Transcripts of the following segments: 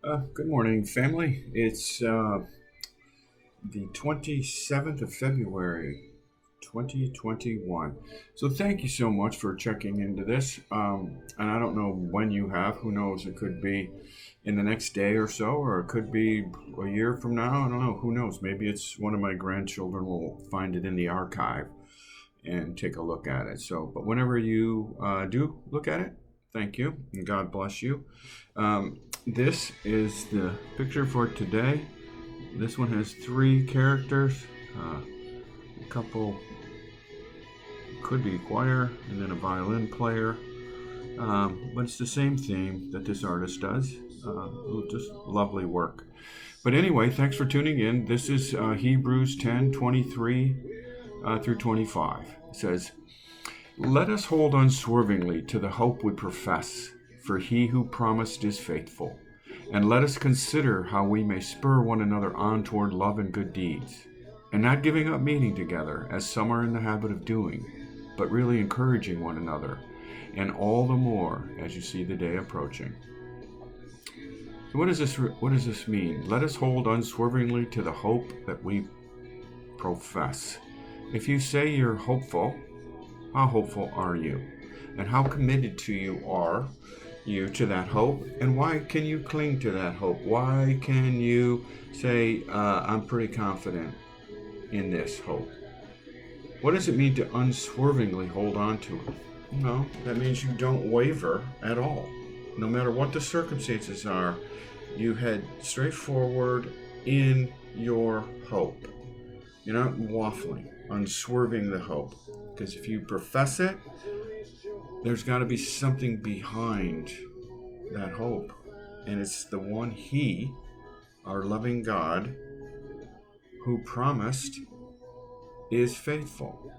Good morning, family. It's the 27th of February, 2021. So, thank you so much for checking into this. And I don't know when you have, who knows? It could be in the next day or so, or it could be a year from now. I don't know. Who knows? Maybe it's one of my grandchildren will find it in the archive and take a look at it. So, but whenever you do look at it, thank you and God bless you. This is the picture for today. This one has three characters, a couple could be a choir, and then a violin player. But it's the same theme that this artist does. Just lovely work. But anyway, thanks for tuning in. This is Hebrews 10:23 through 25. It says, "Let us hold unswervingly to the hope we profess, for he who promised is faithful. And let us consider how we may spur one another on toward love and good deeds, and not giving up meeting together, as some are in the habit of doing, but really encouraging one another, and all the more as you see the day approaching." So what does this mean? Let us hold unswervingly to the hope that we profess. If you say you're hopeful, how hopeful are you? And how committed to you are you to that hope? And why can you cling to that hope? Why can you say, I'm pretty confident in this hope? What does it mean to unswervingly hold on to it? No, that means you don't waver at all. No matter what the circumstances are, you head straight forward in your hope. You're not waffling, unswerving the hope. Because if you profess it, there's got to be something behind that hope. And it's the one He, our loving God, who promised is faithful.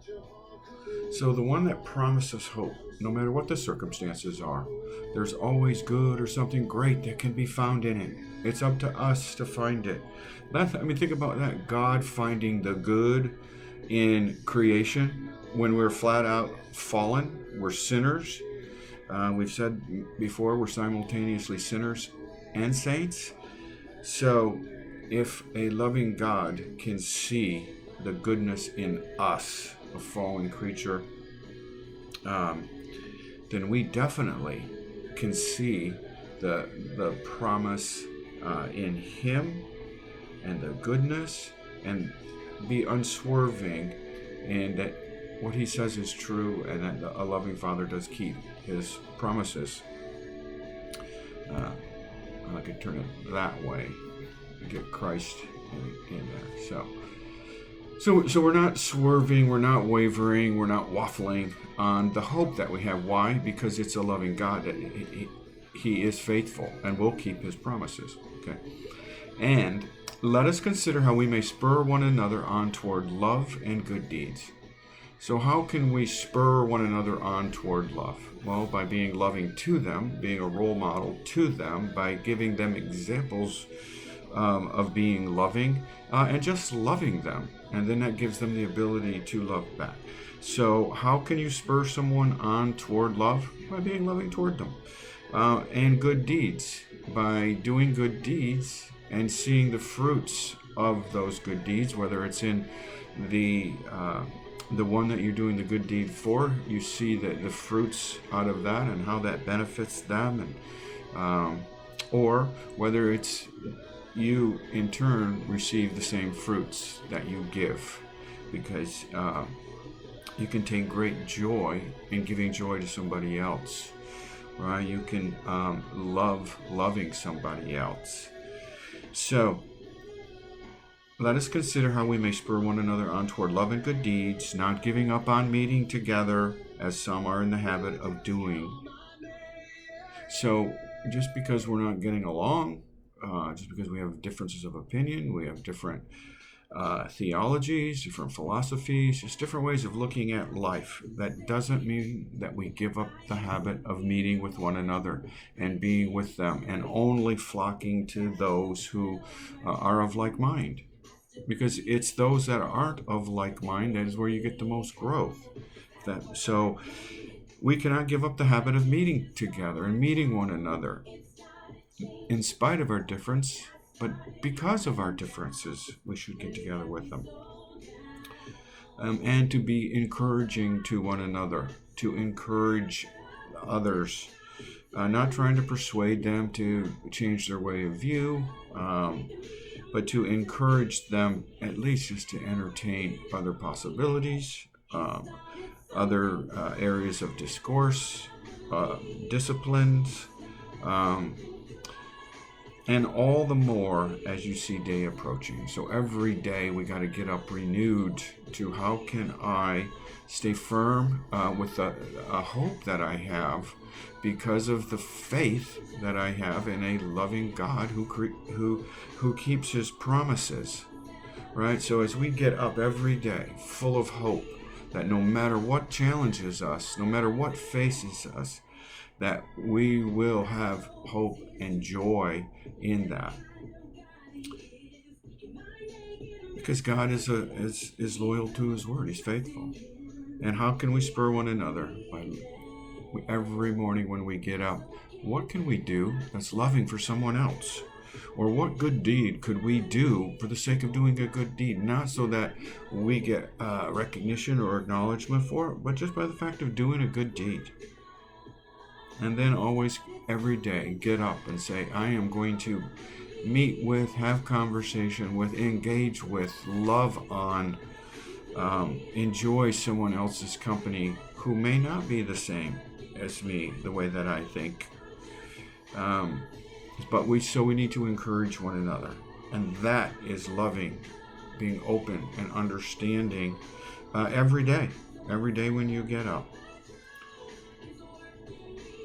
So the one that promises hope, no matter what the circumstances are, there's always good or something great that can be found in it. It's up to us to find it. Think about that. God finding the good in creation when we're flat out fallen. We're sinners. We've said before we're simultaneously sinners and saints. So if a loving God can see the goodness in us, a fallen creature, then we definitely can see the promise in Him and the goodness, and be unswerving in that what He says is true, and that a loving Father does keep His promises. I could turn it that way, get Christ in there. So we're not swerving, we're not wavering, we're not waffling on the hope that we have. Why? Because it's a loving God that He is faithful and will keep His promises. Okay, and let us consider how we may spur one another on toward love and good deeds. So how can we spur one another on toward love? Well, by being loving to them, being a role model to them, by giving them examples of being loving, and just loving them. And then that gives them the ability to love back. So how can you spur someone on toward love? By being loving toward them. And good deeds. By doing good deeds and seeing the fruits of those good deeds, whether it's in the one that you're doing the good deed for, you see the fruits out of that and how that benefits them, and or whether it's you in turn receive the same fruits that you give, because you can take great joy in giving joy to somebody else, right? You can loving somebody else. So let us consider how we may spur one another on toward love and good deeds, not giving up on meeting together, as some are in the habit of doing. So just because we're not getting along, just because we have differences of opinion, we have different theologies, different philosophies, just different ways of looking at life, that doesn't mean that we give up the habit of meeting with one another and being with them and only flocking to those who are of like mind. Because it's those that aren't of like mind that is where you get the most growth. So we cannot give up the habit of meeting together and meeting one another. in spite of our difference, but because of our differences, we should get together with them. And to be encouraging to one another, to encourage others, not trying to persuade them to change their way of view, but to encourage them at least just to entertain other possibilities, other areas of discourse, disciplines, and all the more as you see day approaching. So every day we got to get up renewed to how can I stay firm with a hope that I have because of the faith that I have in a loving God who keeps his promises, right? So as we get up every day full of hope that no matter what challenges us, no matter what faces us, that we will have hope and joy in that, because God is loyal to his word. He's faithful. And how can we spur one another? By every morning when we get up, what can we do that's loving for someone else? Or what good deed could we do for the sake of doing a good deed? Not so that we get recognition or acknowledgement for it, but just by the fact of doing a good deed. And then always, every day, get up and say, I am going to meet with, have conversation with, engage with, love on, enjoy someone else's company who may not be the same as me, the way that I think. But we need to encourage one another. And that is loving, being open and understanding every day when you get up.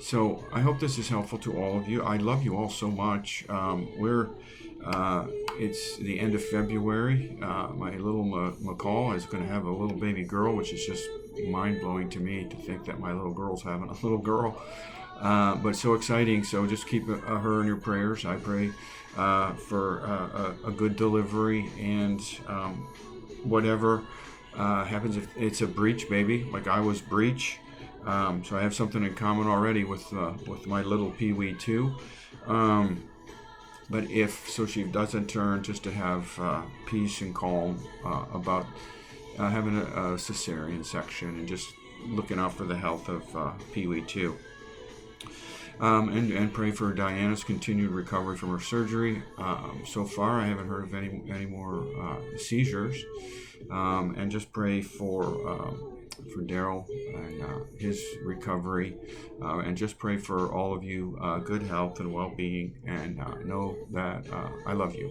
So I hope this is helpful to all of you. I love you all so much. It's the end of February. My little McCall is going to have a little baby girl, which is just mind-blowing to me to think that my little girl's having a little girl. But so exciting. So just keep her in your prayers. I pray for a good delivery, and whatever happens, if it's a breech baby, like I was breech. So I have something in common already with my little Pee-wee too. But if she doesn't turn, just to have peace and calm about having a cesarean section, and just looking out for the health of Pee-wee too. And pray for Diana's continued recovery from her surgery. So far, I haven't heard of any more seizures. And just pray for Daryl and his recovery, and just pray for all of you good health and well-being, and know that I love you.